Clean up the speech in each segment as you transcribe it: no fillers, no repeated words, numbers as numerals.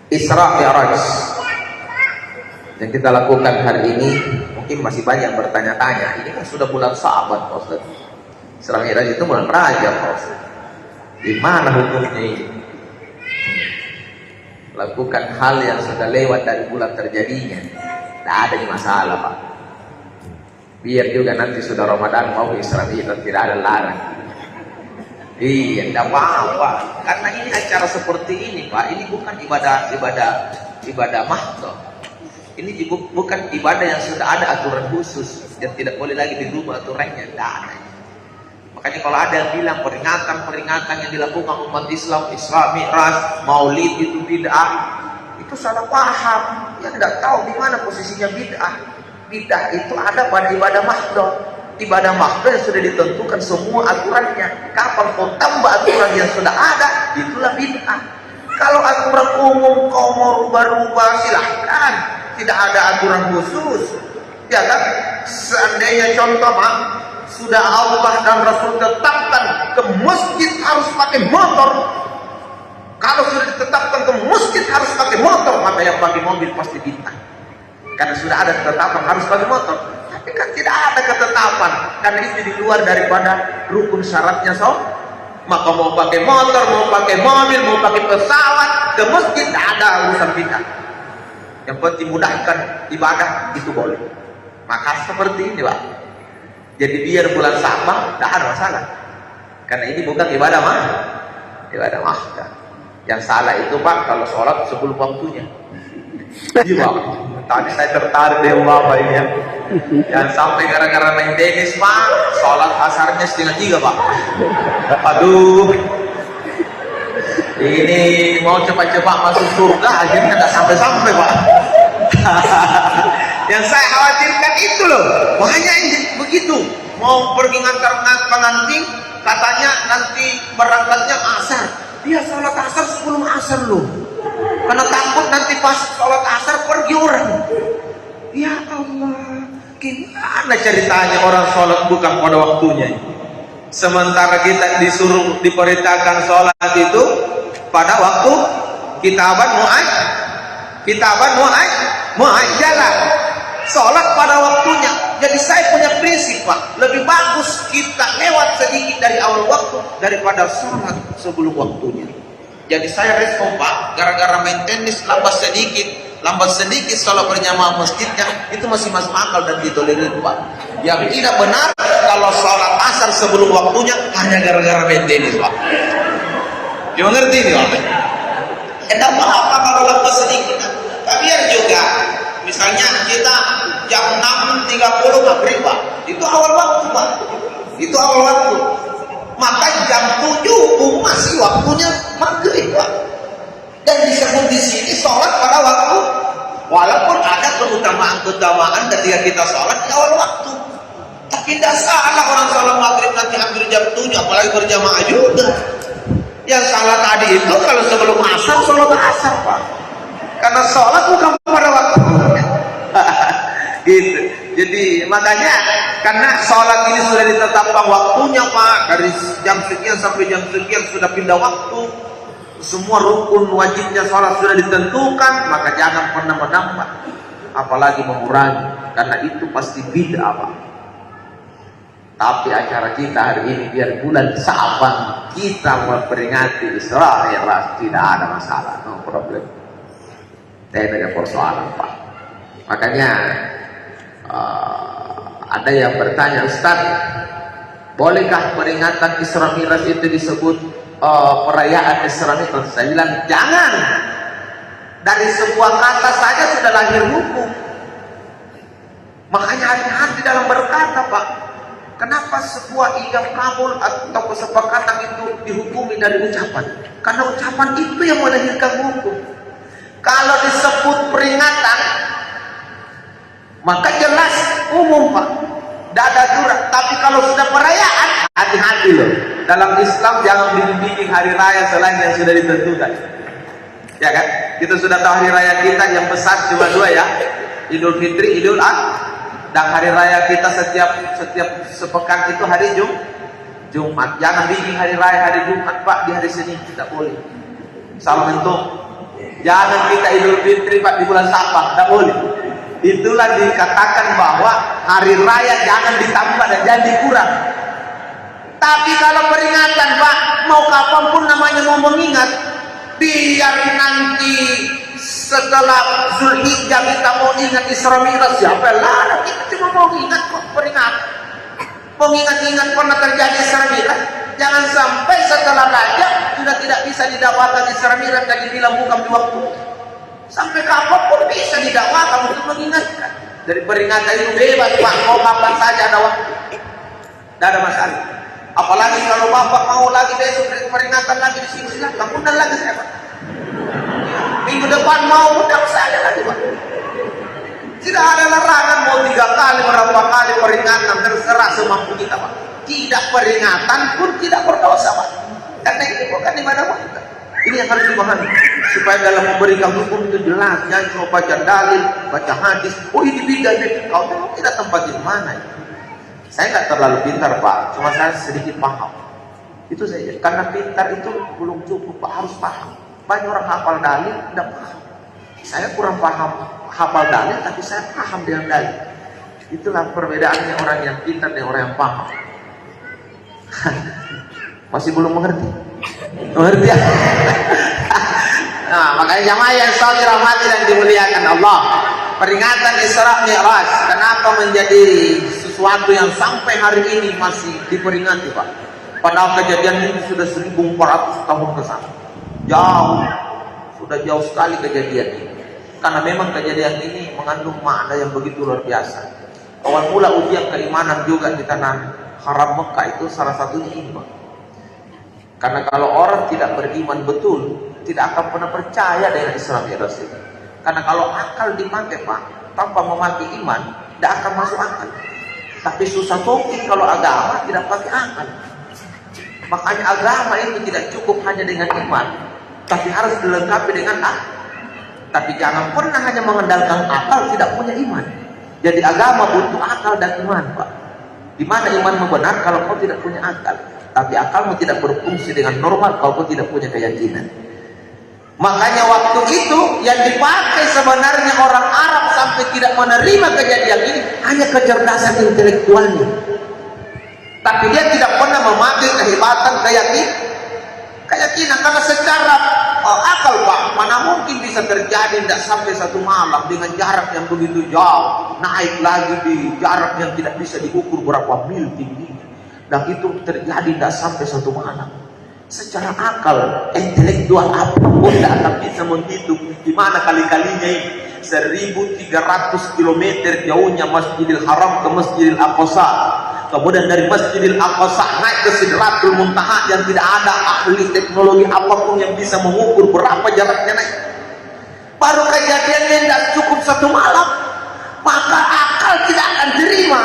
Isra Mi'raj yang kita lakukan hari ini. Mungkin masih banyak bertanya-tanya, ini kan sudah bulan Sa'ban, Pak Ustaz. Isra Mi'raj itu bulan Rajab, Pak Ustaz. Di mana hukumnya ini? Lakukan hal yang sudah lewat dari bulan terjadinya, tidak ada masalah, Pak. Biar juga nanti sudah Ramadan mau Isra Mi'raj, tidak ada larang. Iya, tidak apa-apa. Karena ini acara seperti ini, Pak. Ini bukan ibadah mahdoh. Ini bukan ibadah yang sudah ada aturan khusus dan tidak boleh lagi dirubah aturannya. Tidak ada. Makanya kalau ada yang bilang peringatan yang dilakukan umat Islam, Isra Mi'raj, Maulid itu bid'ah, itu salah paham. Yang tidak tahu di mana posisinya bid'ah. Bid'ah itu ada pada ibadah mahdoh. Ibadah mahdoh yang sudah ditentukan semua aturannya. Kapan kau tambah aturan yang sudah ada, itulah bid'ah. Kalau aturan umum kau mau rubah-rubah, silahkan. Tidak ada aturan khusus, ya kan? Seandainya contoh, sudah Allah dan Rasul tetapkan ke masjid harus pakai motor. Kalau sudah ditetapkan ke masjid harus pakai motor, maka yang pakai mobil pasti bid'ah. Karena sudah ada ketetapan harus pakai motor. Tapi kan tidak ada ketetapan, karena itu di luar daripada rukun syaratnya, maka mau pakai motor, mau pakai mobil, mau pakai pesawat ke masjid, tidak ada urusan bid'ah. Yang penting mudahkan ibadah itu boleh. Maka seperti ini, Pak. Jadi biar bulan Sa'ban tidak ada masalah, karena ini bukan ibadah mahdoh. Yang salah itu, Pak, kalau sholat sebelum waktunya. Iya, Pak. Tadi saya tertarik dengan Bapak ini ya. Jangan sampai gara-gara main tenis, Pak, sholat asarnya 2:30, Pak. Aduh, ini mau cepat-cepat masuk surga, akhirnya nggak sampai-sampai, Pak. Yang saya khawatirkan itu loh, banyak yang begitu. Mau pergi ngantar pengantin, katanya nanti berangkatnya asar. Dia sholat asar sebelum asar loh. Karena takut nanti pas sholat asar pergi orang. Ya Allah, gimana ceritanya orang sholat bukan pada waktunya? Sementara kita disuruh diperintahkan sholat itu pada waktu kitaban muajjalah, sholat pada waktunya. Jadi saya punya prinsip, Pak, lebih bagus kita lewat sedikit dari awal waktu daripada sholat sebelum waktunya. Jadi saya respon, Pak, gara-gara main tenis lambat sedikit sholat berjamaah masjidnya, itu masih masuk akal dan ditolerir, Pak. Yang tidak benar kalau sholat asar sebelum waktunya hanya gara-gara main tenis, Pak. Cuma ngerti nih, Pak? Tidak apa-apa kalau lambat sedikit. Tapi juga, misalnya kita jam 6.30 maghrib, Pak, itu awal waktu, Pak. Itu awal waktu. Maka jam 7 masih waktunya maghrib, Pak. Dan disebut di sini sholat pada waktu, walaupun ada keutamaan ketika kita sholat di awal waktu. Tapi tidak salah orang sholat maghrib nanti hampir jam 7, apalagi berjamaah juga. Yang salah tadi itu kalau sebelum asar, sholat asar, Pak. Karena sholat bukan pada waktunya. Gitu. Jadi makanya karena sholat ini sudah ditetapkan waktunya, Pak, dari jam sekian sampai jam sekian sudah pindah waktu, semua rukun wajibnya sholat sudah ditentukan, maka jangan pernah menambah apalagi mengurangi, karena itu pasti bid'ah, Pak. Tapi acara kita hari ini biar bulan Sa'ban kita memperingati Isra Mi'raj, tidak ada masalah, no problem. Tidak ada persoalan, Pak. Makanya ada yang bertanya, Ustaz, bolehkah peringatan Isra Mi'raj itu disebut perayaan Isra Mi'raj? Saya bilang jangan. Dari sebuah kata saja sudah lahir hukum. Makanya hati-hati dalam berkata, Pak. Kenapa sebuah ijab kabul atau kesepakatan itu dihukumi dari ucapan? Karena ucapan itu yang melahirkan hukum. Kalau disebut peringatan, maka jelas umum, Pak. Tidak ada aturan. Tapi kalau sudah perayaan, hati-hati loh. Dalam Islam jangan bimbing hari raya selain yang sudah ditentukan. Ya kan? Kita sudah tahu hari raya kita yang besar cuma 2 ya. Idul Fitri, Idul Adha. Dan hari raya kita setiap sepekan itu hari Jumat. Jangan bikin hari raya hari Jumat, Pak, di hari Senin tidak boleh. Salah bentuk. Jangan kita Idul Fitri Pak di bulan Safar, tidak boleh. Itulah dikatakan bahwa hari raya jangan ditambah dan jangan dikurang. Tapi kalau peringatan Pak, mau kapanpun namanya mau mengingat, biar nanti setelah Zulhijjah kita mau ingat Isra Mi'raj, siapa lah, kita cuma mau ingat kok peringatan. Mau ingat-ingat pernah terjadi Isra Mi'raj. Jangan sampai setelah Rajab sudah tidak bisa didakwakan Isra Mi'raj dan dibilang bukan di waktu. Sampai kapanpun bisa didakwakan untuk mengingatkan. Dari peringatan itu bebas Pak, mau kapan saja ada waktu, tidak ada masalah. Apalagi kalau Bapak mau lagi besok peringatan lagi di sini, silakan undang lagi saya Pak. Minggu depan mau undang saya lagi Pak. Tidak ada larangan mau 3 kali berapa kali peringatan, terserah semampu kita Pak. Tidak peringatan pun tidak berdosa Pak, karena ini bukan ibadah wanita. Ini yang harus dipahami supaya dalam memberikan hukum itu jelas. Jangan cuma baca dalil, baca hadis. Oh ini bid'ah, kau tahu tidak tempat di mana? Saya nggak terlalu pintar Pak, cuma saya sedikit paham. Itu saja. Karena pintar itu belum cukup Pak, harus paham. Banyak orang hafal dalil tidak paham. Saya kurang paham hafal dalil, tapi saya paham dengan dalil. Itulah perbedaannya orang yang pintar dan orang yang paham. Masih belum mengerti? Mengerti ya? Nah, makanya jamaah yang selalu dirahmati dan dimuliakan Allah, peringatan Isra Mi'raj kenapa menjadi sesuatu yang sampai hari ini masih diperingati Pak? Padahal kejadian ini sudah 1400 tahun ke sana. Jauh, sudah jauh sekali kejadian ini. Karena memang kejadian ini mengandung makna yang begitu luar biasa. Awal mula ujian keimanan juga di tanah haram Mekah itu salah satunya iman. Karena kalau orang tidak beriman betul, tidak akan pernah percaya dengan Isra Mi'raj itu. Karena kalau akal dipakai Pak, tanpa memakai iman, tidak akan masuk akal. Tapi susah mungkin kalau agama tidak pakai akal. Makanya agama itu tidak cukup hanya dengan iman, tapi harus dilengkapi dengan akal. Tapi jangan pernah hanya mengandalkan akal, tidak punya iman. Jadi agama butuh akal dan iman Pak. Di mana imanmu benar kalau kau tidak punya akal? Tapi akalmu tidak berfungsi dengan normal kalau kau tidak punya keyakinan. Makanya waktu itu yang dipakai sebenarnya orang Arab sampai tidak menerima kejadian ini hanya kecerdasan intelektualnya. Tapi dia tidak pernah memakai kehebatan keyakinan karena secara akal Pak, mana mungkin bisa terjadi tidak sampai 1 malam dengan jarak yang begitu jauh, naik lagi di jarak yang tidak bisa diukur berapa mil tingginya, dan itu terjadi tidak sampai 1 malam. Secara akal, intelektual apapun tidak akan bisa menghitung di mana kali-kalinya ini. 1300 km jauhnya Masjidil Haram ke Masjidil Aqsa. Kemudian dari Masjidil Aqsa naik ke Sidratul Muntaha yang tidak ada ahli teknologi apapun yang bisa mengukur berapa jaraknya naik. Baru kejadiannya tidak cukup 1 malam, maka akal tidak akan terima.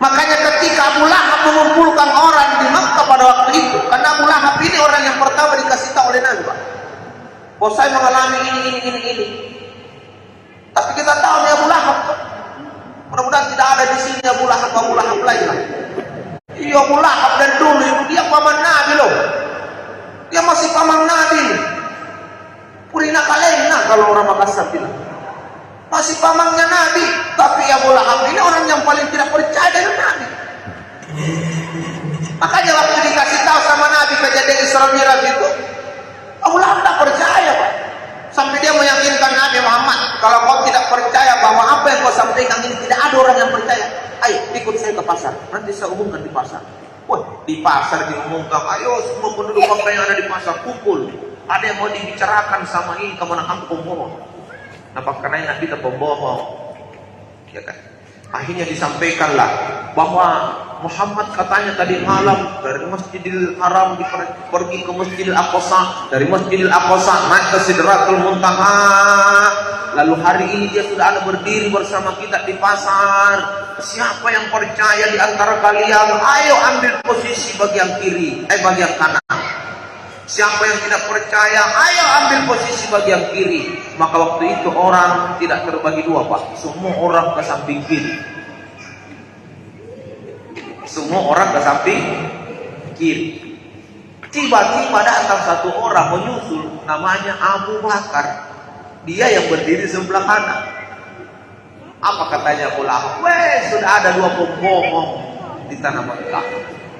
Makanya ketika Abu Lahab mengumpulkan orang di Makkah pada waktu itu, karena Abu Lahab ini orang yang pertama dikasih tahu oleh Nabi, Pak, bahwa saya mengalami ini. Tapi kita tahu nih Abu Lahab, mudah-mudahan tidak ada di sini Abu Lahab lagi lah. Iya, Abu Lahab dan dulu itu dia paman Nabi loh, dia masih paman Nabi. Purina kalena kalau orang Makassar bilang. Masih pamannya Nabi, tapi Abu Lahab ini orang yang paling tidak percaya dengan Nabi. Makanya waktu dikasih tahu sama Nabi kejadian Isra Mi'raj itu, Abu Lahab tak percaya Pak. Sampai dia meyakinkan Nabi Muhammad, kalau kau tidak percaya bahwa apa yang kau sampaikan ini tidak ada orang yang percaya, ayo ikut saya ke pasar, nanti saya umumkan di pasar. Wah, di pasar diumumkan, ayo semua penduduk Makkah yang ada di pasar kumpul. Ada yang mau dibicarakan sama ini kemana kamu pembohong. Apakah karena kita pembohong, ya kan? Akhirnya disampaikanlah bahwa Muhammad katanya tadi malam dari Masjidil Haram pergi ke Masjidil Aqsa, dari Masjidil Aqsa naik ke Sidratul Muntaha, lalu hari ini dia sudah ada berdiri bersama kita di pasar. Siapa yang percaya di antara kalian, ayo ambil posisi bagian kiri, bagian kanan. Siapa yang tidak percaya, ayo ambil posisi bagian kiri. Maka waktu itu orang tidak terbagi 2 Pak, semua orang ke samping kiri. Semua orang ke samping kiri. Tiba-tiba datang satu orang menyusul, namanya Abu Bakar. Dia yang berdiri sebelah kanan. Apa katanya ulama? Weh, sudah ada dua pembohong di tanah Mekah,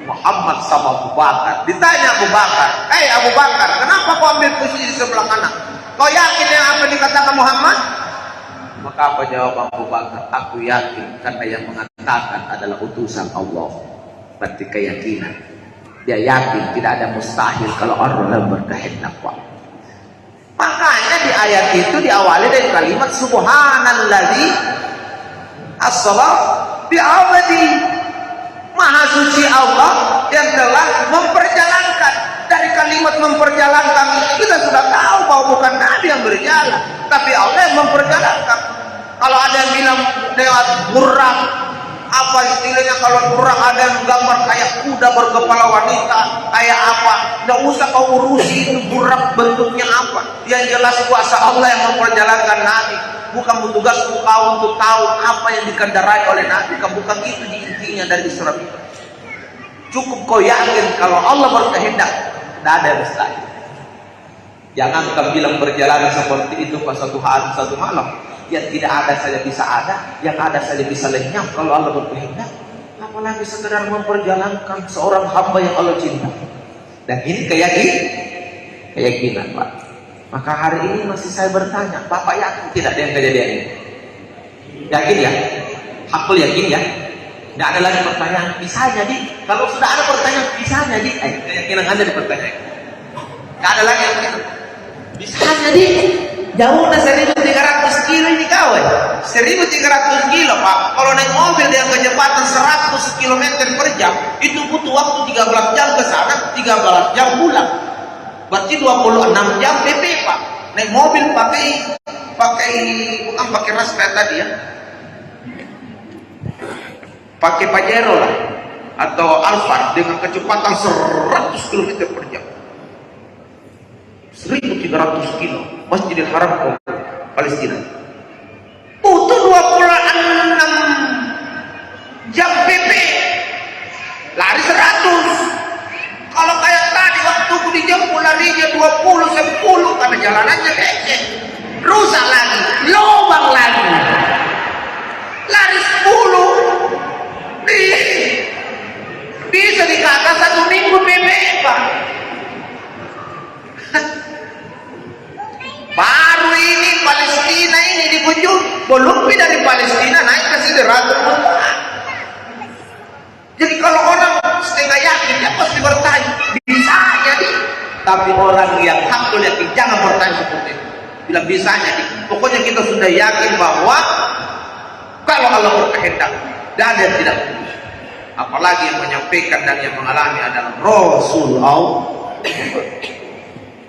Muhammad sama Abu Bakar. Ditanya Abu Bakar, Abu Bakar, kenapa kau ambil posisi di sebelah kanan? Kau yakin yang apa dikatakan Muhammad? Maka apa jawab Abu Bakar? Aku yakin karena yang mengatakan adalah utusan Allah. Berarti keyakinan. Dia yakin tidak ada mustahil kalau Allah berkehendak. Makanya di ayat itu diawali dari kalimat Subhanalladzi asra bi'abdi. Maha suci Allah yang telah memperjalankan. Dari kalimat memperjalankan kita sudah tahu bahwa bukan Nabi yang berjalan, tapi Allah yang memperjalankan. Kalau ada yang bilang lewat buraq, apa istilahnya kalau buraq ada yang gambar kayak kuda berkepala wanita, kayak apa? Nggak usah kau urusi itu buraq bentuknya apa. Yang jelas kuasa Allah yang memperjalankan Nabi. Bukan tugas kau untuk tahu apa yang dikendarai oleh Nabi. Bukan itu intinya dari Isra Mi'raj. Cukup kau yakin kalau Allah berkehendak, tidak ada yang mustahil. Jangan kau bilang perjalanan seperti itu pas satu hari satu malam. Yang tidak ada saja bisa ada, yang ada saja bisa lenyap kalau Allah berkehendak. Apalagi sekedar memperjalankan seorang hamba yang Allah cinta. Dan ini keyakinan, Pak. Maka hari ini masih saya bertanya, Bapak yakin tidak dengan kejadian ini? Yakin ya? Hakul yakin ya? Tidak ada lagi pertanyaan, bisa jadi. Kalau sudah ada pertanyaan, bisa jadi. Keyakinan Anda dipertanyakan. Tidak ada lagi yang begitu. Bisa jadi. Jauhnya 1.300 kilo ini kawan. 1.300 kilo Pak. Kalau naik mobil dengan kecepatan 100 km per jam, itu butuh waktu 13 jam ke sana, 13 jam pulang. Berarti 26 jam PP Pak. Naik mobil bukan pakai ras kayak tadi ya. Pakai Pajero lah atau Alphard dengan kecepatan 100 km per jam. 1.300 kilo Masjidil Haram Palestina butuh 26 jam PP, lari 100. Kalau kayak tadi waktu di jemput larinya 20-10 karena jalanannya becek, rusak lagi, lubang lagi, lari 10 bisa dikata 1 minggu PP Pak. Baru ini Palestina ini di Bujur, belum dari Palestina naik ke Sidratul Muntaha. Jadi kalau orang setengah yakin, dia pasti bertanya, bisa jadi. Tapi orang yang hakul yakin jangan bertanya seperti itu. Bilang bisa jadi. Pokoknya kita sudah yakin bahwa kalau Allah berkehendak, dan ada yang tidak. Apalagi yang menyampaikan dan yang mengalami adalah Rasulullah.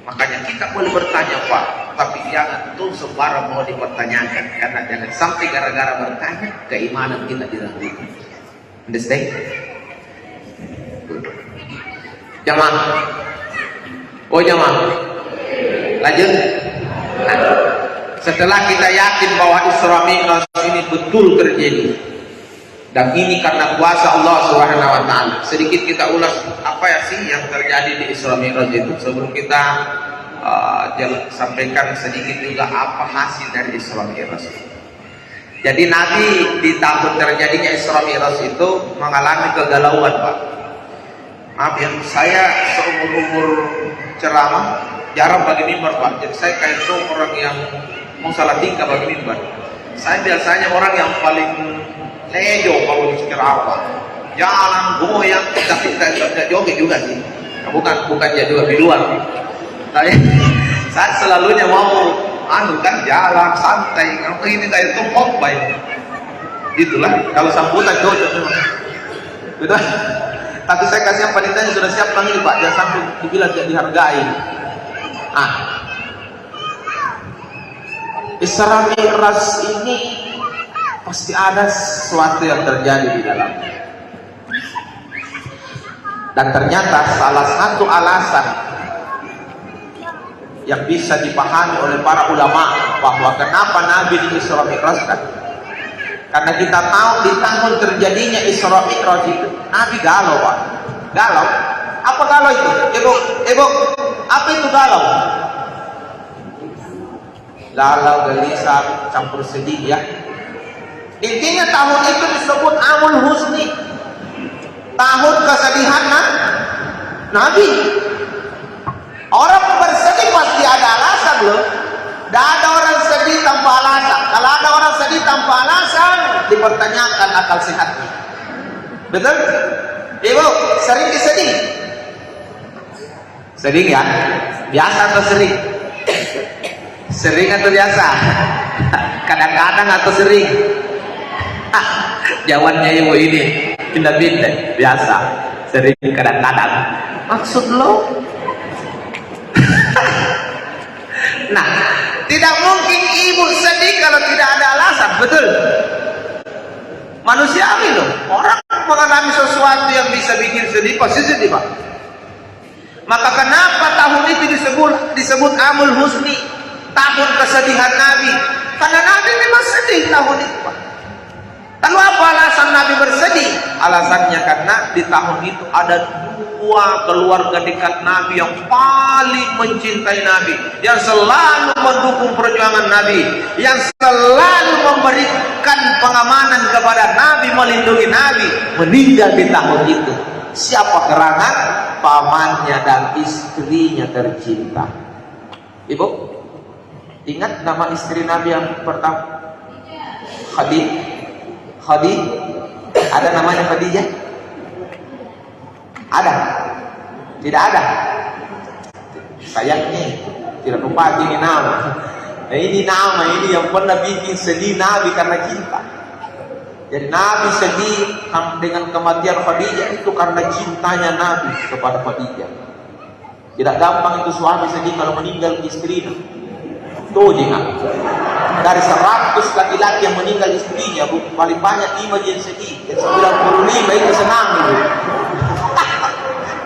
Makanya kita boleh bertanya Pak, tapi jangan tuh sembarang mau dipertanyakan, karena jangan sampai gara-gara bertanya keimanan kita diragukan. Understand? Jamaah. Oh jamaah. Lanjut. Nah, setelah kita yakin bahwa Isra Mi'raj ini betul terjadi, dan ini karena kuasa Allah Subhanahu wa taala. Sedikit kita ulas apa ya sih yang terjadi di Isra Mi'raj itu sebelum kita sampaikan sedikit juga apa hasil dari Isra Mi'raj. Jadi Nabi di tahun terjadinya Isra Mi'raj itu mengalami kegalauan Pak. Maaf ya, saya seumur-umur ceramah jarang bagi mimbar Pak. Jadi saya kayak itu orang yang mau salah tingkah bagi mimbar. Saya biasanya orang yang paling lejo kalau ceramah, jalan goyang, tapi tidak joget juga sih. Bukan juga di luar. Saya selalunya mau kan jalan santai. Kalau ini kayak itu khotbah. Gitulah. Kalau sambutan cocok memang. Gitu. Tapi saya kasih yang panitianya sudah siap ini Pak. Jangan sampai dibilang tidak dihargai. Isra Mi'raj ini pasti ada sesuatu yang terjadi di dalamnya. Dan ternyata salah satu alasan yang bisa dipahami oleh para ulama bahwa kenapa Nabi di Isra Mi'raj kan? Karena kita tahu di tahun terjadinya Isra Mi'raj itu Nabi galau Pak. Galau. Apa galau itu? Ibu, apa itu galau? Galau, gelisah, campur sedih ya. Intinya tahun itu disebut Amul Husni, tahun kesedihan Nabi. Orang bersedih pasti ada alasan loh. Tidak ada orang sedih tanpa alasan. Kalau ada orang sedih tanpa alasan, dipertanyakan akal sehatnya. Betul? Ibu, sering disedih? Sering ya? Biasa atau sering? Sering atau biasa? Kadang-kadang atau sering? Jawabannya ibu ini pindah-pindah. Biasa, sering, kadang-kadang. Maksud lo? Nah, tidak mungkin ibu sedih kalau tidak ada alasan, betul? Manusiawi loh. Orang mengalami sesuatu yang bisa bikin sedih, pasti sedih, Pak. Maka kenapa tahun itu disebut Amul Husni, tahun kesedihan Nabi? Karena Nabi memang sedih tahun itu, Pak. Lalu apa alasan Nabi bersedih? Alasannya karena di tahun itu ada dua keluarga dekat Nabi yang paling mencintai Nabi, yang selalu mendukung perjuangan Nabi, yang selalu memberikan pengamanan kepada Nabi, melindungi Nabi, meninggal di tahun itu. Siapa gerangan? Pamannya dan istrinya tercinta. Ibu, ingat nama istri Nabi yang pertama? Khadijah. Ada namanya Khadijah? Ada? Tidak ada? Sayangnya tidak lupa ini nama. Nah, ini nama ini yang pernah bikin sedih Nabi karena cinta. Jadi Nabi sedih dengan kematian Khadijah itu karena cintanya Nabi kepada Khadijah. Tidak gampang itu suami sedih kalau meninggal istrinya. Tuh jangan. Dari 100 laki-laki yang meninggal istrinya, paling banyak 5 yang sedih, yang 95 itu senang gitu.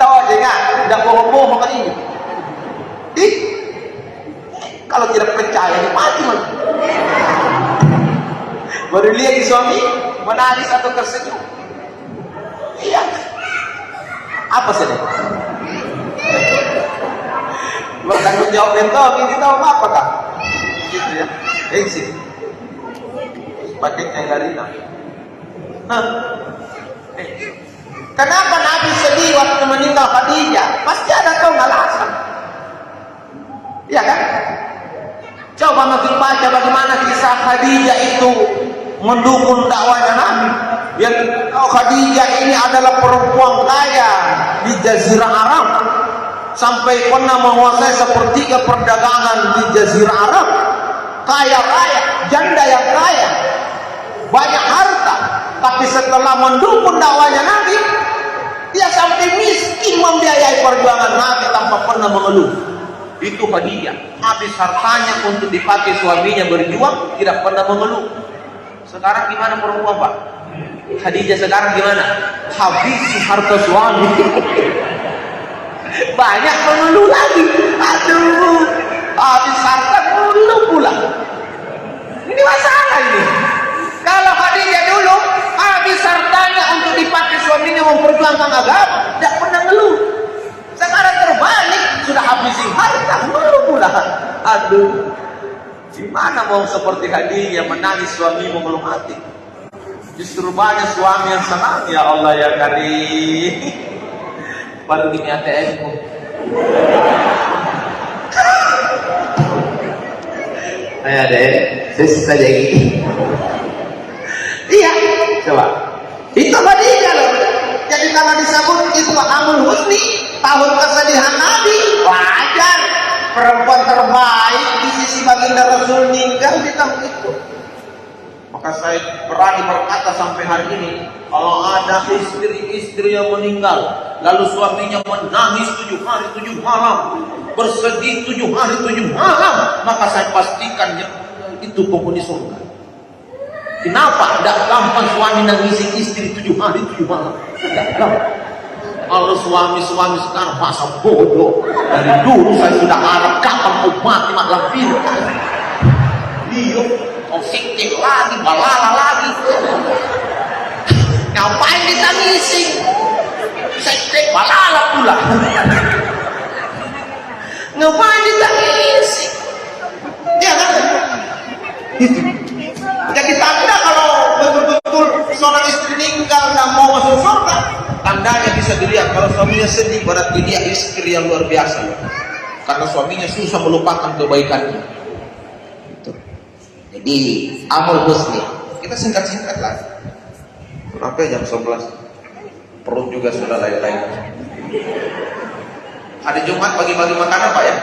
Tahu aja nggak? Tidak bohong-bohong kan ini. Kalau tidak percaya, dia mati man. Baru lihat di suami menangis atau tersenyum. Iya. Apa sedih? Bertanggung jawab itu, ini tahu apa kak? Gitu ya. Exit. Pakai Engarina. Kenapa Nabi sedih waktu meninggal Khadijah? Pasti ada tahu alasan. Iya kan? Coba makin baca bagaimana kisah Khadijah itu mendukung dakwahnya Nabi. Yang Khadijah ini adalah perempuan kaya di Jazirah Arab, sampai pernah menguasai sepertiga perdagangan di Jazirah Arab. Kaya raya, janda yang kaya, banyak harta, tapi setelah mendukung dakwahnya Nabi, dia sampai miskin membiayai perjuangan Nabi tanpa pernah mengeluh. Itu Khadijah, habis hartanya untuk dipakai suaminya berjuang, tidak pernah mengeluh. Sekarang gimana perempuan Pak? Khadijah sekarang gimana? Habis harta suami, banyak mengeluh lagi. Aduh, habis harta mengeluh pula. Ini masalah ini. Kalau Khadijah dulu habis hartanya untuk dipakai suaminya memperjuangkan agama, tidak pernah ngeluh. Sekarang terbalik, sudah habisin harta ngeluh pula. Aduh, gimana mau seperti Khadijah menangis suami mengeluh mati? Justru banyak suami yang senang. Ya Allah ya Karim. Baru gini ATM-ku. Ayo deh, sesi saja ini. Iya, coba. Itu Khadijah loh. Jadi kalau disebut itu Amul Husni, tahun kesedihan Nabi, wajar. Perempuan terbaik di sisi baginda Rasul meninggal di tahun itu. Maka saya berani berkata sampai hari ini, kalau ada istri-istri yang meninggal, lalu suaminya menangis 7 hari 7 malam, bersedih 7 hari 7 malam, maka saya pastikan itu penghuni surga. Kenapa? Tidak gampang suami nangisin istri 7 hari 7 malam. Tidak gampang. Kalau suami-suami sekarang masa bodoh. Dari dulu saya sudah harap kapan kau mati mak lampir. Dia siktik lagi, balala lagi. Ngapain ditangisi? sekte masalah pula. Ngapain ditangisi? Ya kan? Gitu. Jadi tanda kalau betul-betul seorang istri meninggal dan mau masuk surga, tandanya bisa dilihat kalau suaminya sedih, berarti dia istri yang luar biasa. Karena suaminya susah melupakan kebaikannya. Gitu. Jadi amal husni. Kita singkat-singkat lah. Kenapa jam 11? Perut juga sudah lain-lain. Hari Jumat bagi-bagi makanan Pak ya?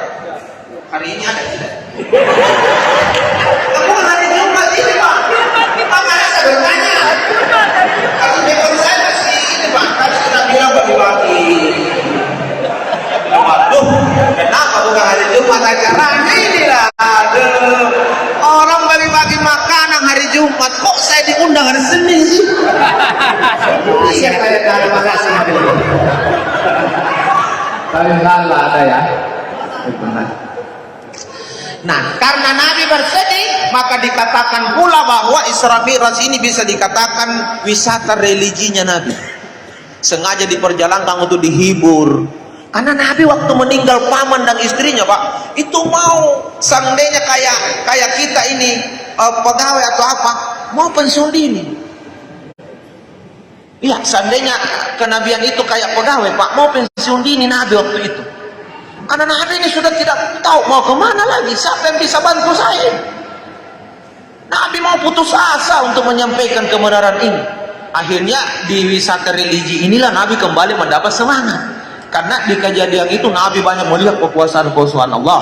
Hari ini ada tidak? Kamu kan hari Jumat ini Pak? Makanya saya bertanya. Kalau dekor saya masih ini Pak, tadi kita bilang bagi-bagi. Waduh, kenapa bukan hari Jumat acaranya inilah? Aduh, orang bagi-bagi makanan hari Jumat, kok saya diundang hari Senin sih? Siapa yang terima kasih? Paling lala ada ya. Nah, karena Nabi bersedih, maka dikatakan pula bahwa Isra Mi'raj ini bisa dikatakan wisata religinya Nabi. Sengaja diperjalankan untuk dihibur. Karena Nabi waktu meninggal paman dan istrinya Pak, itu mau seandainya kayak kita ini pegawai atau apa, mau pensiun dini. Iya, seandainya kenabian itu kayak pegawai Pak, mau pensiun dini Nabi waktu itu. Karena Nabi ini sudah tidak tahu mau kemana lagi, siapa yang bisa bantu saya. Nabi mau putus asa untuk menyampaikan kebenaran ini. Akhirnya di wisata religi inilah Nabi kembali mendapat semangat. Karena di kejadian itu Nabi banyak melihat kekuasaan-kekuasaan Allah.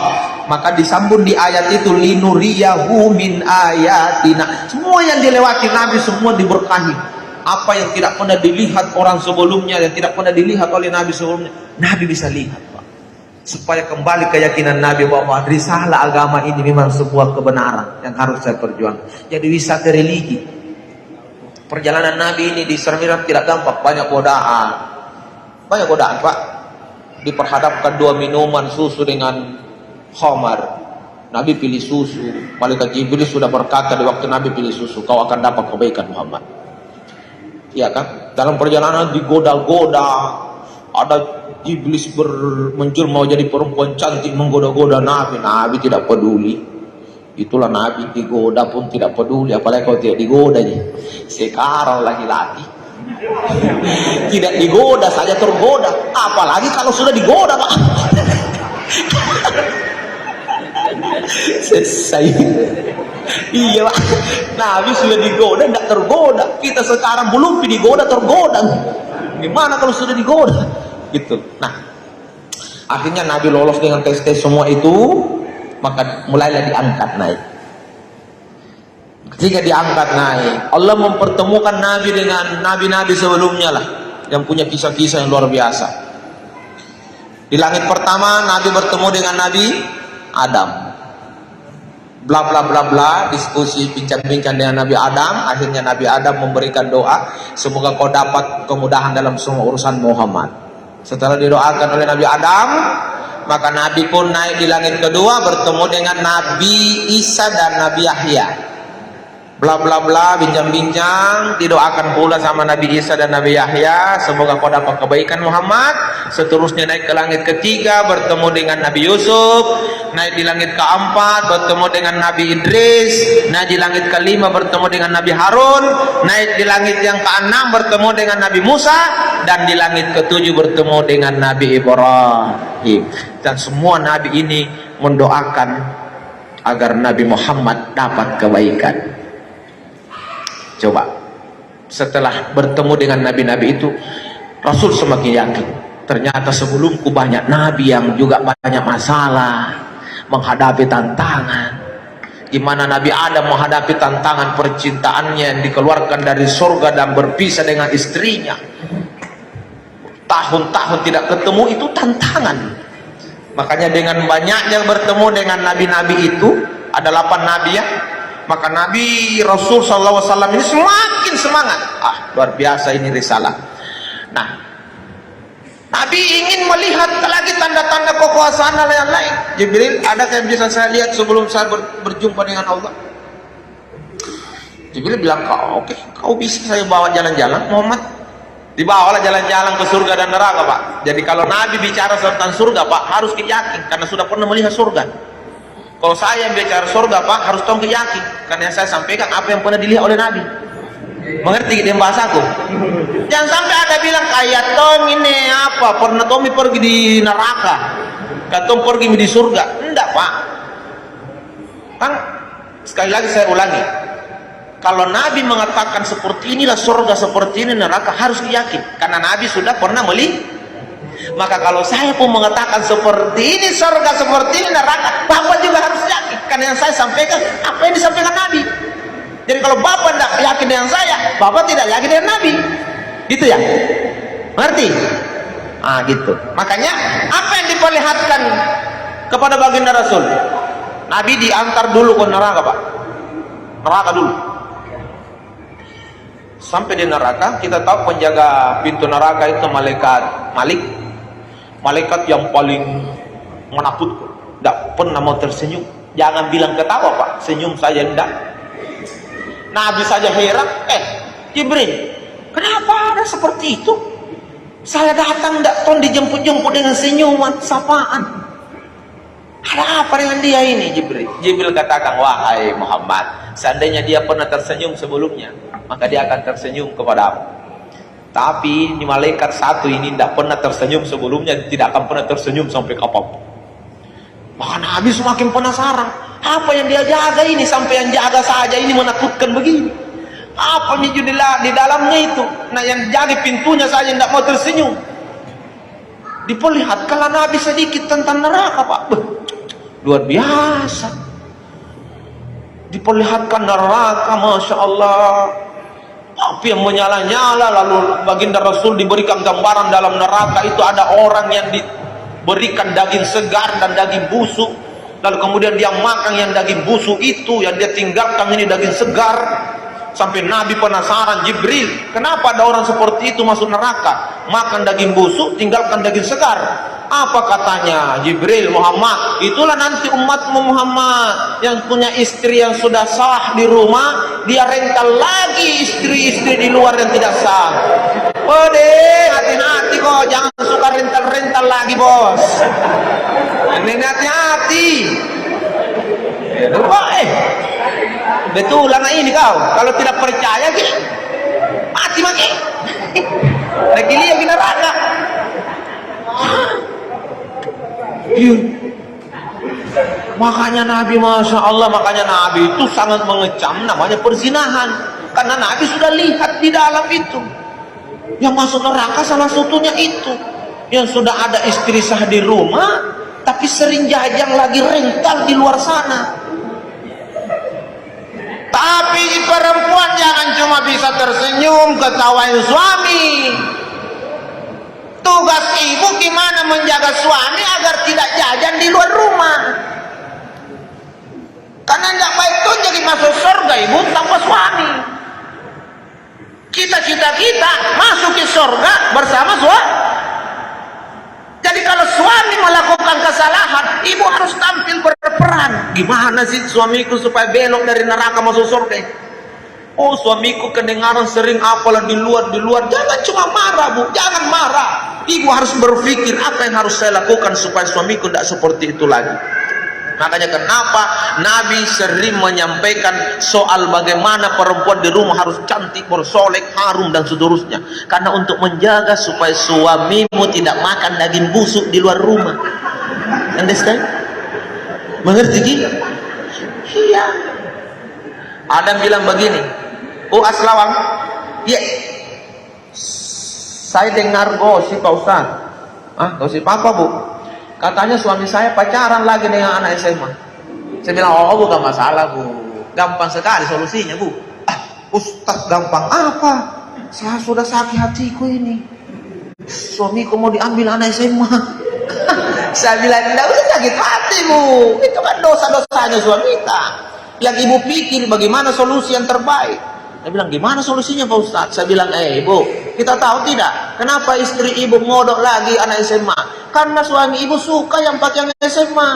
Maka disambung di ayat itu linuriyahu min ayatina. Semua yang dilewati Nabi semua diberkahi. Apa yang tidak pernah dilihat orang sebelumnya, yang tidak pernah dilihat oleh Nabi sebelumnya, Nabi bisa lihat Pak. Supaya kembali keyakinan Nabi bahwa risalah agama ini memang sebuah kebenaran yang harus saya perjuangkan. Jadi wisata religi. Perjalanan Nabi ini di Isra Mi'raj tidak gampang, banyak godaan. Banyak godaan Pak. Diperhadapkan dua minuman, susu dengan khamar. Nabi pilih susu. Malaikat Jibril sudah berkata di waktu Nabi pilih susu, kau akan dapat kebaikan Muhammad. Iya kan? Dalam perjalanan digoda-goda, ada iblis menjelma jadi perempuan cantik menggoda-goda Nabi. Nabi tidak peduli. Itulah Nabi, digoda pun tidak peduli. Apalagi kalau tidak digoda nih. Sekarang laki-laki tidak digoda saja tergoda, apalagi kalau sudah digoda Pak. Selesai. Iya Pak, Nabi sudah digoda tidak tergoda. Kita sekarang belum digoda tergoda. Gimana kalau sudah digoda? Gitu. Nah, akhirnya Nabi lolos dengan tes-tes semua itu, maka mulailah diangkat naik. Ketika diangkat naik, Allah mempertemukan Nabi dengan nabi-nabi sebelumnya lah, yang punya kisah-kisah yang luar biasa. Di langit pertama Nabi bertemu dengan Nabi Adam. Bla bla bla bla, diskusi bincang-bincang dengan Nabi Adam. Akhirnya Nabi Adam memberikan doa, semoga kau dapat kemudahan dalam semua urusan Muhammad. Setelah didoakan oleh Nabi Adam, maka Nabi pun naik di langit kedua bertemu dengan Nabi Isa dan Nabi Yahya. Bla bla bla, bincang-bincang, didoakan pula sama Nabi Isa dan Nabi Yahya, semoga kau dapat kebaikan Muhammad. Seterusnya naik ke langit ketiga bertemu dengan Nabi Yusuf, naik di langit keempat bertemu dengan Nabi Idris, naik di langit kelima bertemu dengan Nabi Harun, naik di langit yang keenam bertemu dengan Nabi Musa, dan di langit ketujuh bertemu dengan Nabi Ibrahim. Dan semua Nabi ini mendoakan agar Nabi Muhammad dapat kebaikan. Coba, setelah bertemu dengan nabi-nabi itu, Rasul semakin yakin, ternyata sebelumku banyak nabi yang juga banyak masalah, menghadapi tantangan. Gimana Nabi Adam menghadapi tantangan percintaannya yang dikeluarkan dari surga dan berpisah dengan istrinya, tahun-tahun tidak ketemu, itu tantangan. Makanya dengan banyaknya bertemu dengan nabi-nabi itu, ada 8 nabi ya, maka Nabi Rasul SAW ini semakin semangat. Luar biasa ini risalah. Nah, Nabi ingin melihat lagi tanda-tanda kekuasaan dan lain-lain. Jibril, ada yang bisa saya lihat sebelum saya berjumpa dengan Allah? Jibril bilang, oke, kau bisa saya bawa jalan-jalan Muhammad. Dibawalah jalan-jalan ke surga dan neraka, Pak. Jadi kalau Nabi bicara tentang surga, Pak, harus yakin karena sudah pernah melihat surga. Kalau saya yang bicara surga, Pak, harus tahu yakin karena yang saya sampaikan apa yang pernah dilihat oleh Nabi. Mengerti gitu bahasaku? Jangan sampai ada bilang kayak tong ini apa pernah Tommy pergi di neraka, katong pergi di surga. Enggak, Pak. Kan sekali lagi saya ulangi, kalau Nabi mengatakan seperti inilah surga, seperti ini neraka, harus yakin karena Nabi sudah pernah melihat. Maka kalau saya pun mengatakan seperti ini surga, seperti ini neraka, Bapak juga harus yakin karena yang saya sampaikan apa yang disampaikan Nabi. Jadi kalau Bapak tidak yakin dengan saya, Bapak tidak yakin dengan Nabi. Gitu ya? Ngerti? Ah, gitu. Makanya apa yang diperlihatkan kepada baginda Rasul? Nabi diantar dulu ke neraka, Pak. Neraka dulu. Sampai di neraka, kita tahu penjaga pintu neraka itu malaikat Malik. Malaikat yang paling menakutkan. Tidak pernah mau tersenyum. Jangan bilang ketawa, Pak. Senyum saja tidak. Nabi saja heran. Jibril, kenapa ada seperti itu? Saya datang tidak ton dijemput-jemput dengan senyuman, sapaan. Ada apa dengan dia ini, Jibril? Jibril katakan, wahai Muhammad, seandainya dia pernah tersenyum sebelumnya, maka dia akan tersenyum kepadamu. Tapi ini malaikat satu ini tidak pernah tersenyum sebelumnya, tidak akan pernah tersenyum sampai kapanpun. Maka Nabi semakin penasaran, apa yang dia jaga ini sampai yang jaga saja ini menakutkan begini. Apa yang di dalamnya itu? Nah, yang jaga pintunya saja tidak mau tersenyum. Diperlihatkanlah Nabi sedikit tentang neraka, Pak. Luar biasa. Diperlihatkan neraka, Masya Allah. Api yang menyala-nyala, lalu baginda Rasul diberikan gambaran dalam neraka itu ada orang yang diberikan daging segar dan daging busuk, lalu kemudian dia makan yang daging busuk itu, yang dia tinggalkan ini daging segar. Sampai Nabi penasaran, Jibril, kenapa ada orang seperti itu masuk neraka, makan daging busuk, tinggalkan daging segar? Apa katanya Jibril? Muhammad, itulah nanti umatmu Muhammad yang punya istri yang sudah sah di rumah, dia rental lagi istri-istri di luar yang tidak sah. Waduh, hati-hati kok, jangan suka rental-rental lagi, bos. Ini hati-hati. Betul lah ini kau. Kalau tidak percaya gini, mati mati. Lagi lihat di neraka. Makanya Nabi, Masya Allah, makanya Nabi itu sangat mengecam namanya perzinahan, karena Nabi sudah lihat di dalam itu. Yang masuk neraka salah satunya itu, yang sudah ada istri sah di rumah, tapi sering jajang lagi rental di luar sana. Tapi perempuan jangan cuma bisa tersenyum ketawain suami. Tugas ibu gimana menjaga suami agar tidak jajan di luar rumah. Karena tidak baik tuh jadi masuk surga ibu tanpa suami. Cita-cita kita masuk ke surga bersama suami. Jadi kalau suami melakukan kesalahan, ibu harus tampil berperan. Gimana sih suamiku supaya belok dari neraka masuk surga? Oh, suamiku kedengaran sering apalah di luar. Jangan cuma marah, Bu. Jangan marah. Ibu harus berpikir apa yang harus saya lakukan supaya suamiku tidak seperti itu lagi. Makanya kenapa Nabi sering menyampaikan soal bagaimana perempuan di rumah harus cantik, bersolek, harum dan seterusnya. Karena untuk menjaga supaya suamimu tidak makan daging busuk di luar rumah. Understand? Mengerti gitu? Iya. Adam bilang begini, oh Aslawang, iya, saya dengar gosip Pak Ustaz. Gosip apa, Bu? Katanya suami saya pacaran lagi dengan anak SMA. Saya bilang, oh bukan masalah, Bu. Gampang sekali solusinya, Bu. Ustaz gampang apa? Saya sudah sakit hatiku ini. Suamiku mau diambil anak SMA. Saya bilang, tidak usah sakit hati, Bu. Itu kan dosa-dosanya suami kita. Yang ibu pikir bagaimana solusi yang terbaik. Saya bilang, gimana solusinya Pak Ustaz? Saya bilang, Bu, kita tahu tidak kenapa istri ibu ngodok lagi anak SMA? Karena suami ibu suka yang pakai anak SMA.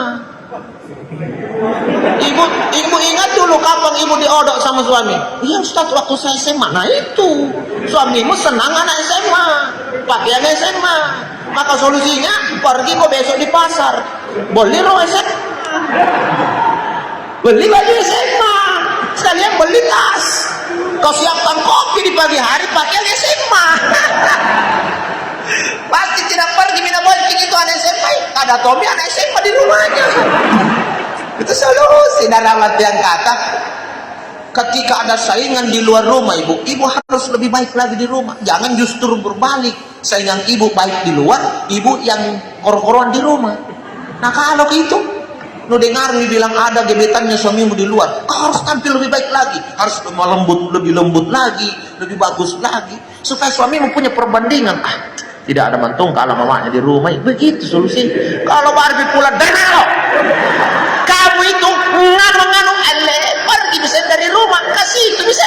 Ibu ingat dulu kapan ibu diodok sama suami? Iya Ustaz, waktu saya SMA. Nah itu, suamimu senang anak SMA, pakaian SMA. Maka solusinya, pergi kok besok di pasar, beli rok SMA, beli baju SMA, sekalian beli tas. Kau siapkan kopi di pagi hari, pakaian SMA. Pasti tidak pergi minum bonceng itu anak SMA. Ada Tommy anak SMA di rumahnya. Itu solusi. Dan amat yang kata, ketika ada saingan di luar rumah, ibu harus lebih baik lagi di rumah. Jangan justru berbalik, saingan ibu baik di luar, ibu yang kor-koran di rumah. Nah kalau gitu, lu dengar bilang ada gebetannya suamimu di luar, kau harus tampil lebih baik lagi, harus lebih lembut lagi, lebih bagus lagi, supaya suamimu punya perbandingan. Tidak ada mantung kalau mamanya di rumah. Begitu solusi. Kalau Barbie pula dengar, kamu itu nganu pergi bisa dari rumah, kasih itu bisa.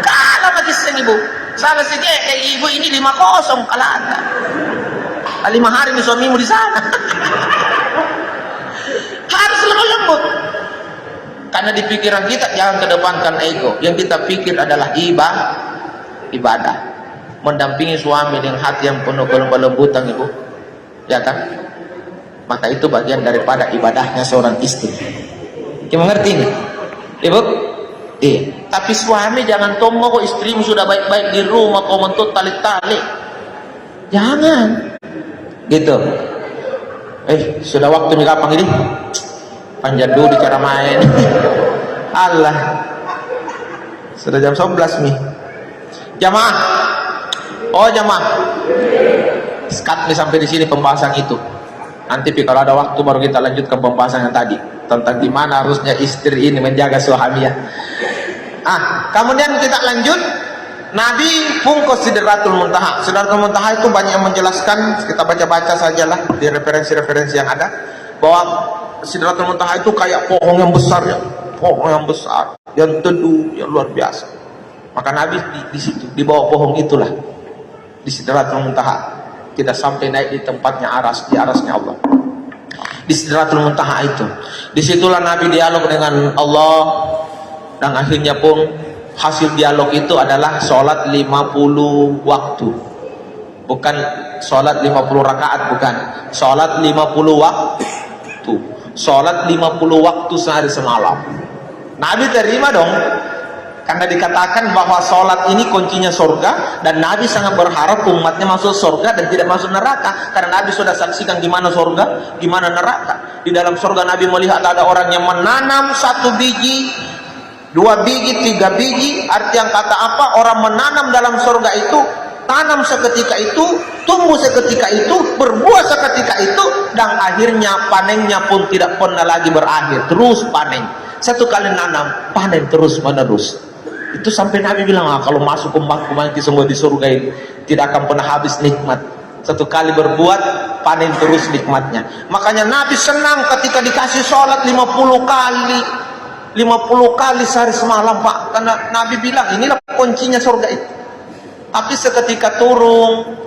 Kalau masih sering ibu, sama sih kayak ibu ini 50 kalau ada 5 hari nih suamimu di sana. Harus lebih lembut. Karena di pikiran kita jangan kedepankan ego. Yang kita pikir adalah ibadah. Mendampingi suami dengan hati yang penuh kelembutan, ibu, ya kan? Maka itu bagian daripada ibadahnya seorang istri. Kita mengerti nih, ibu? Tapi suami jangan tombol kok istrimu sudah baik-baik di rumah kau mentut tali-tali. Jangan, gitu. Sudah waktu nih kapan ini? Panjang dulu cara main. Allah, sudah jam 11 nih. Jamaah. Skat nih sampai di sini pembahasan itu. Nanti kalau ada waktu baru kita lanjutkan pembahasan yang tadi tentang gimana harusnya istri ini menjaga suaminya. Kemudian kita lanjut. Nabi pungkus Sidratul Muntaha. Sidratul Muntaha itu banyak yang menjelaskan. Kita baca-baca sajalah di referensi-referensi yang ada bahwa Sidratul Muntaha itu kayak pohon yang besar, yang teduh, yang luar biasa. Maka Nabi di situ, di bawah pohon itulah, di Sidratul Muntaha, kita sampai naik di tempatnya di arasnya Allah. Di Sidratul Muntaha itu, disitulah Nabi dialog dengan Allah, dan akhirnya pun hasil dialog itu adalah sholat 50 waktu, bukan sholat 50 rakaat, bukan sholat 50 waktu, sholat 50 waktu sehari semalam. Nabi terima dong. Karena dikatakan bahwa sholat ini kuncinya surga, dan Nabi sangat berharap umatnya masuk surga dan tidak masuk neraka. Karena Nabi sudah saksikan gimana surga, gimana neraka. Di dalam surga Nabi melihat ada orang yang menanam 1 biji, 2 biji, 3 biji. Arti yang kata apa? Orang menanam dalam surga itu, tanam seketika itu, tumbuh seketika itu, berbuah seketika itu, dan akhirnya panennya pun tidak pernah lagi berakhir. Terus panen. Satu kali nanam, panen terus menerus. Itu sampai Nabi bilang, kalau masuk umatku nanti semua di surga ini tidak akan pernah habis nikmat. Satu kali berbuat, panen terus nikmatnya. Makanya Nabi senang ketika dikasih sholat 50 kali 50 kali sehari semalam, Pak. Karena Nabi bilang inilah kuncinya surga itu. Tapi seketika turun,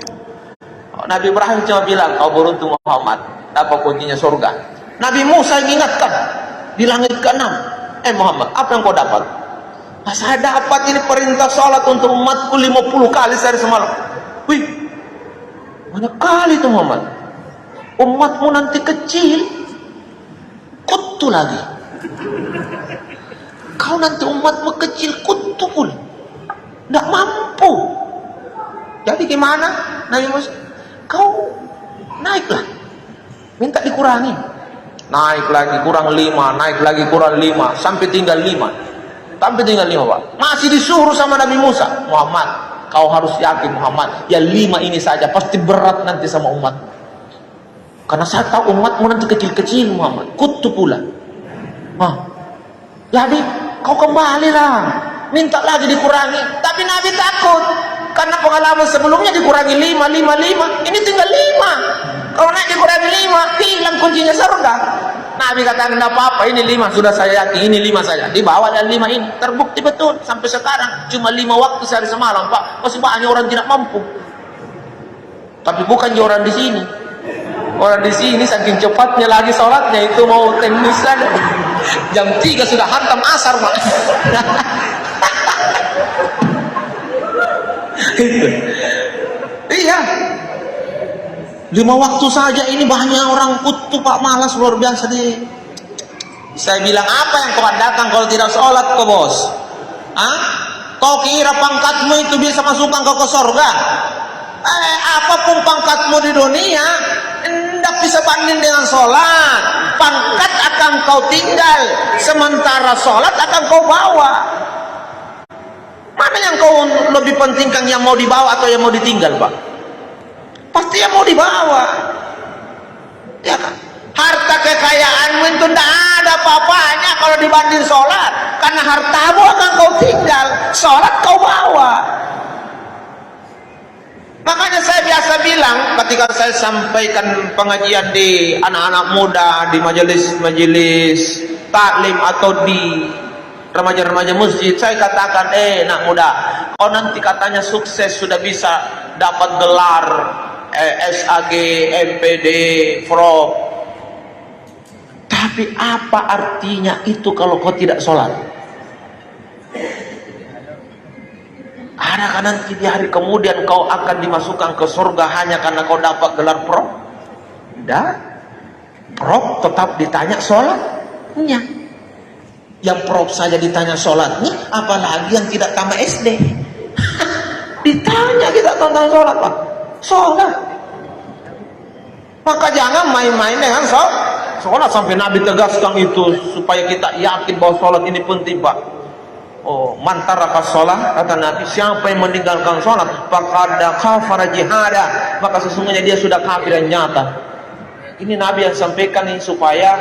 Nabi Ibrahim cuma bilang, kau beruntung Muhammad, apa kuncinya surga. Nabi Musa ingatkan di langit ke-6, Muhammad, apa yang kau dapat? Saya dapat ini perintah sholat untuk umatku 50 kali sehari semalam. Wih, banyak kali itu Muhammad. Umatmu nanti kecil, kutu lagi. Kau nanti umatmu kecil, kutu pun tidak mampu. Jadi gimana? Nabi Musa, kau naiklah, minta dikurangi. Naik lagi kurang 5, naik lagi kurang 5, sampai tinggal 5. Sampai tinggal 5, Pak. Masih disuruh sama Nabi Musa, Muhammad, kau harus yakin Muhammad, ya 5 ini saja pasti berat nanti sama umat. Karena saya tahu umatmu nanti kecil-kecil Muhammad, kutu pula. Jadi kau kembalilah, minta lagi dikurangi. Tapi Nabi takut, karena pengalaman sebelumnya dikurangi 5, ini tinggal 5. Kalau naik dikurangi 5, hilang kuncinya surga. Nabi katakan, tidak apa-apa, ini 5 sudah saya yakin, ini 5 saja. Dibawa dan 5 ini terbukti betul sampai sekarang cuma 5 waktu sehari semalam, Pak. Masih banyak orang tidak mampu. Tapi bukan orang di sini. Orang di sini saking cepatnya lagi sholatnya itu mau tembus saja. Jam 3 sudah hantam asar, Pak. Itu. Iya. 5 waktu saja ini banyak orang kutu Pak, malas luar biasa deh. Saya bilang, apa yang kau datang kalau tidak sholat kau bos? Hah? Kau kira pangkatmu itu bisa masukkan kau ke surga? Apapun pangkatmu di dunia, tidak bisa banding dengan sholat. Pangkat akan kau tinggal, sementara sholat akan kau bawa. Mana yang kau lebih pentingkan, yang mau dibawa atau yang mau ditinggal Pak? Pasti yang mau dibawa. Ya kan? Harta kekayaanmu itu tidak ada apa-apanya kalau dibanding sholat, karena hartamu akan kau tinggal, sholat kau bawa. Makanya saya biasa bilang ketika saya sampaikan pengajian di anak-anak muda, di majelis taklim atau di remaja-remaja masjid, saya katakan, nak muda, kau nanti katanya sukses, sudah bisa dapat gelar SAG, MPD, FROP. Tapi apa artinya itu kalau kau tidak sholat? Adakah nanti di hari kemudian kau akan dimasukkan ke surga hanya karena kau dapat gelar prop? Tidak. Prop tetap ditanya sholatnya. Yang prop saja ditanya sholatnya, apalagi yang tidak tamat SD. Ditanya kita tentang sholat Pak. Sholat. Maka jangan main-main dengan sholat. Sampai Nabi tegaskan itu supaya kita yakin bahwa sholat ini penting Pak. Man taraka sholat, kata Nabi, siapa yang meninggalkan sholat faqad kafara jihada, maka sesungguhnya dia sudah kafir yang nyata. Ini Nabi yang sampaikan ini supaya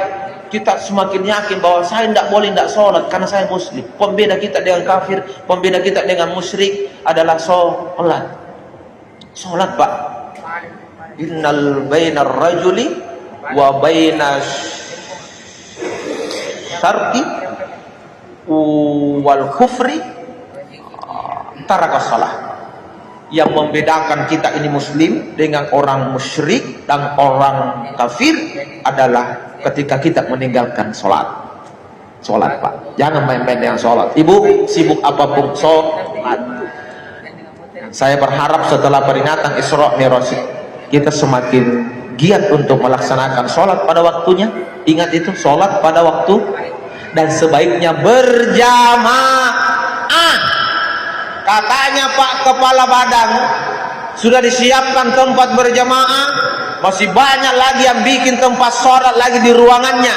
kita semakin yakin bahwa saya tidak boleh tidak sholat karena saya muslim. Pembeda kita dengan kafir, pembeda kita dengan musyrik adalah sholat. Sholat Pak. Innal bainar rajuli wa bainas syarqi wal kufri taraka shalah. Yang membedakan kita ini muslim dengan orang musyrik dan orang kafir adalah ketika kita meninggalkan sholat. Sholat Pak, jangan main-main dengan sholat. Ibu sibuk apapun sholat. Saya berharap setelah peringatan Isra Mi'raj kita semakin giat untuk melaksanakan sholat pada waktunya. Ingat itu, sholat pada waktu, dan sebaiknya berjamaah. Katanya Pak Kepala Badan sudah disiapkan tempat berjamaah, masih banyak lagi yang bikin tempat sholat lagi di ruangannya.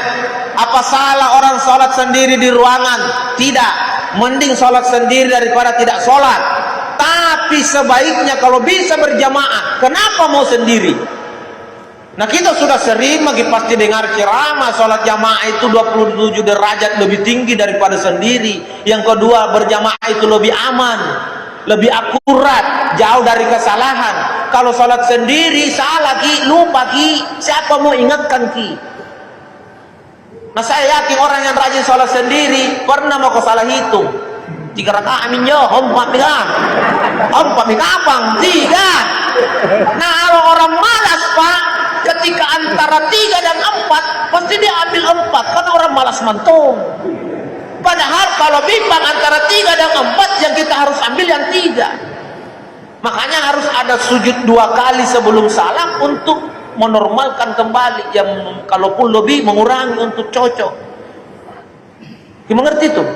Apa salah orang sholat sendiri di ruangan? Tidak, mending sholat sendiri daripada tidak sholat. Tapi sebaiknya kalau bisa berjamaah. Kenapa mau sendiri? Nah, kita sudah sering pasti dengar ceramah sholat jamaah itu 27 derajat lebih tinggi daripada sendiri. Yang kedua, berjamaah itu lebih aman, lebih akurat, jauh dari kesalahan. Kalau sholat sendiri salah Ki, lupa Ki, siapa mau ingatkan Ki? Nah, saya yakin orang yang rajin sholat sendiri pernah mau salah hitung. 3 rakaat amin yo, 4 megang. 4 megapang 3. Nah, kalau orang malas Pak, ketika antara 3 dan 4 pasti dia ambil 4 karena orang malas mantung. Padahal kalau bimbang antara 3 dan 4, yang kita harus ambil yang 3. Makanya harus ada sujud 2 kali sebelum salam untuk menormalkan kembali, yang kalaupun lebih mengurangi untuk cocok. Kita mengerti itu?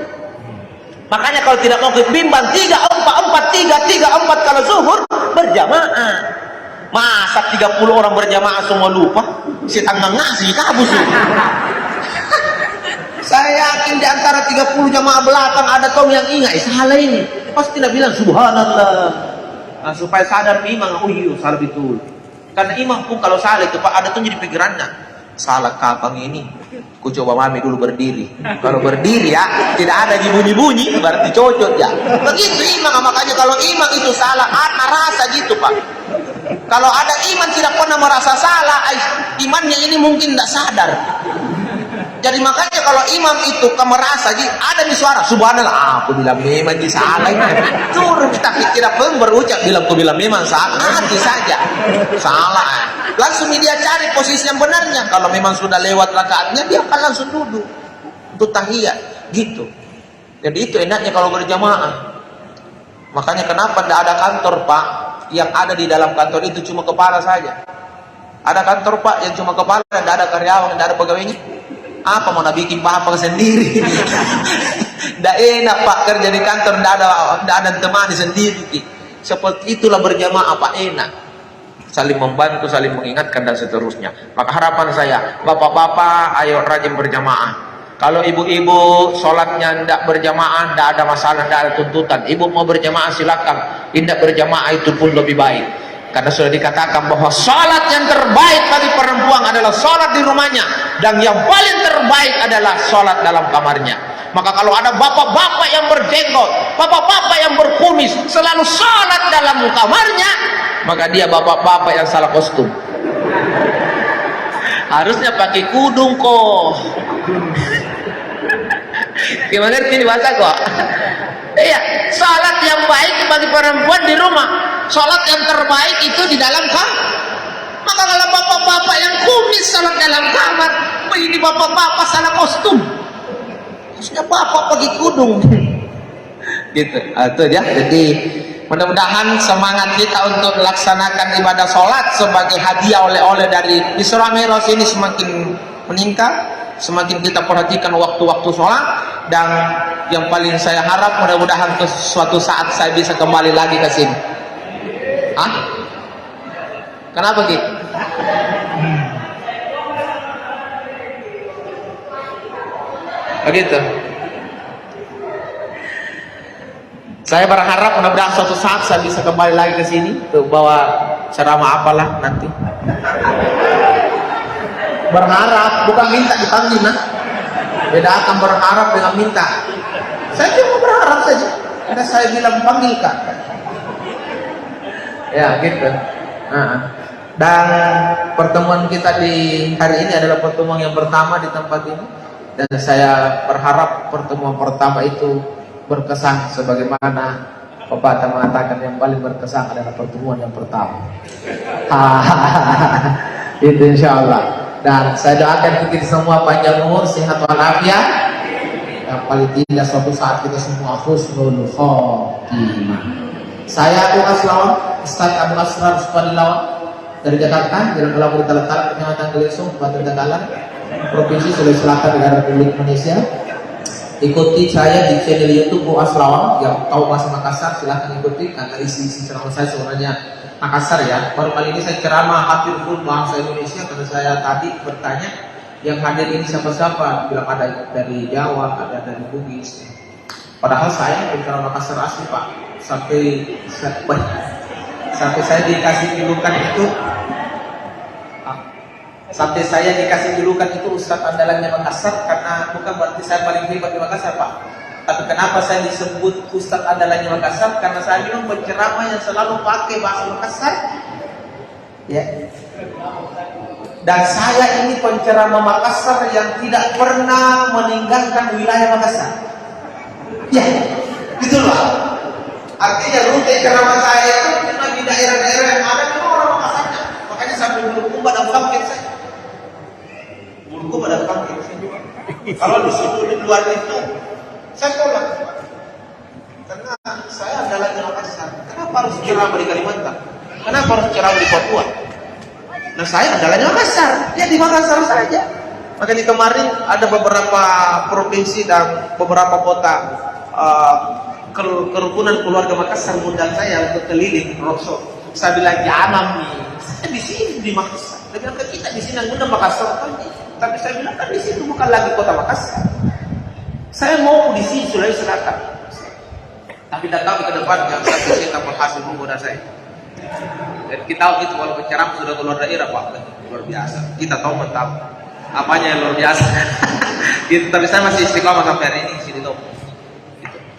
Makanya kalau tidak mau bimbang 3, 4, 3, 4 kalau zuhur berjamaah. Masa 30 orang berjamaah semua lupa? Setan ngasih kabus. Saya yakin di antara 30 jamaah belakang ada kaum yang ingat, salah ini. Pasti tidak bilang subhanallah. Nah, supaya sadar imam, oh iya salah betul. Karena imam pun kalau salah itu Pak, ada tuh jadi pikirannya. Salah kapan ini? Ku coba mami dulu berdiri. Kalau berdiri ya, tidak ada bunyi-bunyi, berarti cocok ya. Begitu imam, makanya kalau imam itu salah, rasa gitu Pak. Kalau ada iman tidak pernah merasa salah, imannya ini mungkin tidak sadar. Jadi makanya kalau imam itu merasa ada di suara subhanallah, aku bilang memang di salah turun, tapi tidak pun berucap bilang aku bilang memang salah, hati saja salah, langsung dia cari posisi yang benarnya. Kalau memang sudah lewat rakaatnya, dia akan langsung duduk untuk tahiyat gitu. Jadi itu enaknya kalau berjamaah. Makanya kenapa tidak ada kantor Pak? Yang ada di dalam kantor itu cuma kepala saja. Ada kantor Pak yang cuma kepala, tidak ada karyawan, tidak ada pegawainya. Apa mau bikin apa sendiri? Tidak enak Pak kerja di kantor, tidak ada temani sendiri. Seperti itulah berjamaah Pak, enak. Saling membantu, saling mengingatkan dan seterusnya. Maka harapan saya, bapak-bapak ayo rajin berjamaah. Kalau ibu-ibu sholatnya tidak berjamaah, tidak ada masalah, tidak ada tuntutan. Ibu mau berjamaah silakan, tidak berjamaah itu pun lebih baik. Karena sudah dikatakan bahwa sholat yang terbaik bagi perempuan adalah sholat di rumahnya, dan yang paling terbaik adalah sholat dalam kamarnya. Maka kalau ada bapak-bapak yang berjenggot, bapak-bapak yang berkumis, selalu sholat dalam kamarnya, maka dia bapak-bapak yang salah kostum. Harusnya pakai kudung kok. Gimana ini bahasa kok? Iya, sholat yang baik bagi perempuan di rumah, sholat yang terbaik itu di dalam kamar. Maka kalau bapak-bapak yang kumis sholat dalam kamar, ini bapak-bapak salah kostum. Harusnya bapak pakai kudung. Gitu. Itu ya. Jadi mudah-mudahan semangat kita untuk melaksanakan ibadah sholat sebagai hadiah oleh-oleh dari Isra Mi'raj ini semakin meningkat, semakin kita perhatikan waktu-waktu sholat, dan yang paling saya harap mudah-mudahan ke suatu saat saya bisa kembali lagi ke sini. Hah? Kenapa gitu? Begitu. Saya berharap mudah-mudahan suatu saat saya bisa kembali lagi ke sini untuk bawa ceramah apalah nanti. Berharap, bukan minta dipanggil, nah. Beda akan berharap dengan minta. Saya cuma berharap saja. Karena saya bilang panggil Kak. Ya gitu. Dan pertemuan kita di hari ini adalah pertemuan yang pertama di tempat ini. Dan saya berharap pertemuan pertama itu berkesan sebagaimana Bapak mengatakan yang paling berkesan adalah pertemuan yang pertama. Itu insya Allah. Dan saya doakan kita semua panjang umur, sehat walafiat. Yang paling tidak suatu saat kita semua husnul khotimah. Saya Abu Aslawan, Ustaz Abu Asrar Sukadilawan dari Jakarta, Jalan Alam Berita Letak, Kecamatan Gelesung, Kabupaten Tegalan, Provinsi Sulawesi Selatan, Negara Republik Indonesia. Ikuti saya di channel YouTube Bu Aslawan. Yang tahu bahasa Makassar silahkan ikuti, karena isi ceramah saya sebenarnya Makassar ya. Baru kali ini saya ceramah hampir full bahasa Indonesia, karena saya tadi bertanya yang hadir ini siapa-siapa, bilang ada dari Jawa, ada dari Bugis. Padahal saya bicara Makassar asli Pak. Sampai saya dikasih julukan itu, sampai saya dikasih julukan itu Ustadz andalannya Makassar, karena bukan berarti saya paling hebat di Makassar Pak. Tapi kenapa saya disebut Ustadz andalannya Makassar? Karena saya memang penceramah yang selalu pakai bahasa Makassar. Ya. Dan saya ini penceramah Makassar yang tidak pernah meninggalkan wilayah Makassar. Ya, itulah. Artinya rute ceramah saya itu cuma di daerah-daerah yang ada memang orang Makassarnya. Makanya sampai Bulukumba pada bangkit saya. Bulukumba pada bangkit saya juga. Kalau di situ di luar itu saya tolak. Karena saya adalah di Makassar. Kenapa harus ceramah di Kalimantan? Kenapa harus ceramah di Papua? Nah saya adalah di Makassar. Ya di Makassar saja. Makanya kemarin ada beberapa provinsi dan beberapa kota kerukunan keluarga Makassar mengundang saya untuk keliling roadshow. Saya bilang jangan nih, saya di sini di Makassar. Dia bilang kita di sini yang Makassar kan. Tapi saya bilang kan di situ bukan lagi kota Makassar. Saya mau di sini Sulawesi Selatan. Tapi tidak tahu ke depan yang satu kita berhasil menggoda saya. Dan kita tahu itu walaupun ceramah sudah keluar daerah Pak, luar biasa. Kita tahu tahu apanya yang luar biasa. Gitu, tapi saya masih istiqomah sampai hari ini sini tahu.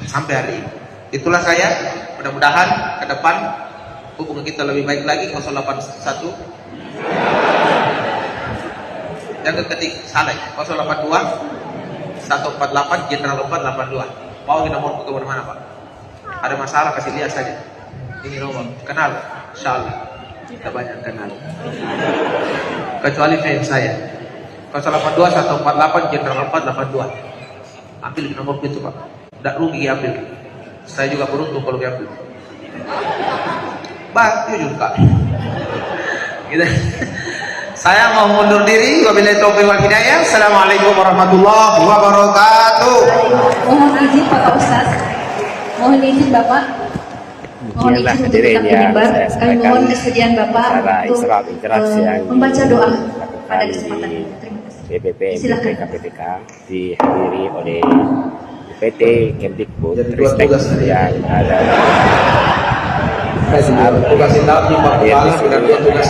Sampai hari ini. Itulah saya. Mudah-mudahan ke depan hubungan kita lebih baik lagi. 081 yang ketik salah 082 148 Jenderal 482. Mau kita nomor ke mana Pak? Ada masalah kasih lihat saja. Ini nomor kenal, insyaallah kita banyak kenal. Kecuali fans saya 082 148 Jenderal 482. Ambil nomor itu Pak. Tidak rugi ambil. Saya juga beruntung kalau kayak gitu. Bah, jujur kak. Gitu. Saya mau mundur diri. Wabillahi taufiq wal hidayah. Assalamualaikum warahmatullahi wabarakatuh. Mohon izin Bapak Ustaz. Mohon izin Bapak. Mohon izin untuk tetap menyebar. Kami mohon kesediaan Bapak untuk membaca doa pada kesempatan ini. Terima kasih. BPP Silakan. KPTK dihadiri oleh PT Kemdikbud Jadi dua Ristek tugas tadi. yang ada Tugas indap di Pak Kepala dan dua tugas.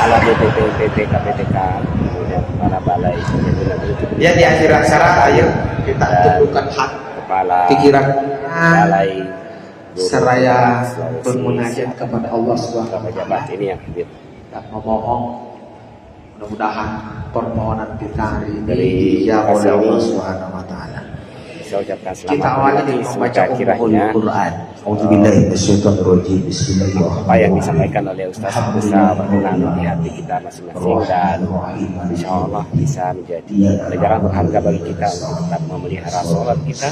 ala BPP PT KPTK kemudian kepala balai Ya di akhir acara ayo kita tundukkan hak kepala pikiran balai seraya bermunajat kepada Allah Subhanahu wa pejabat taala ini yang hadir dan memohon mudah-mudahan permohonan kita hari ini Dari dijawab oleh kasih Allah ini, Subhanahu wa taala. saya ucapkan Kita selamat awali menikmati dengan membaca semoga kiranya Al-Quran. Auzubillahi minasyaitonirrajim. apa yang Bismillahirrahmanirrahim. disampaikan oleh Ustaz bisa berkenan di hati kita masing-masing dan insya Allah bisa menjadi pelajaran berharga bagi kita untuk tetap memelihara sholat kita.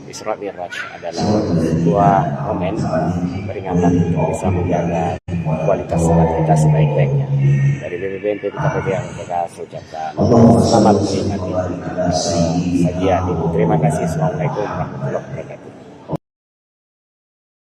Isra Mi'raj adalah sebuah momen peringatan untuk bisa menjaga kualitas sholat kita sebaik-baiknya. Dari BPBNP KPT yang kita ucapkan selamat menikmati sajian ini. Terima kasih. Assalamualaikum warahmatullahi wabarakatuh.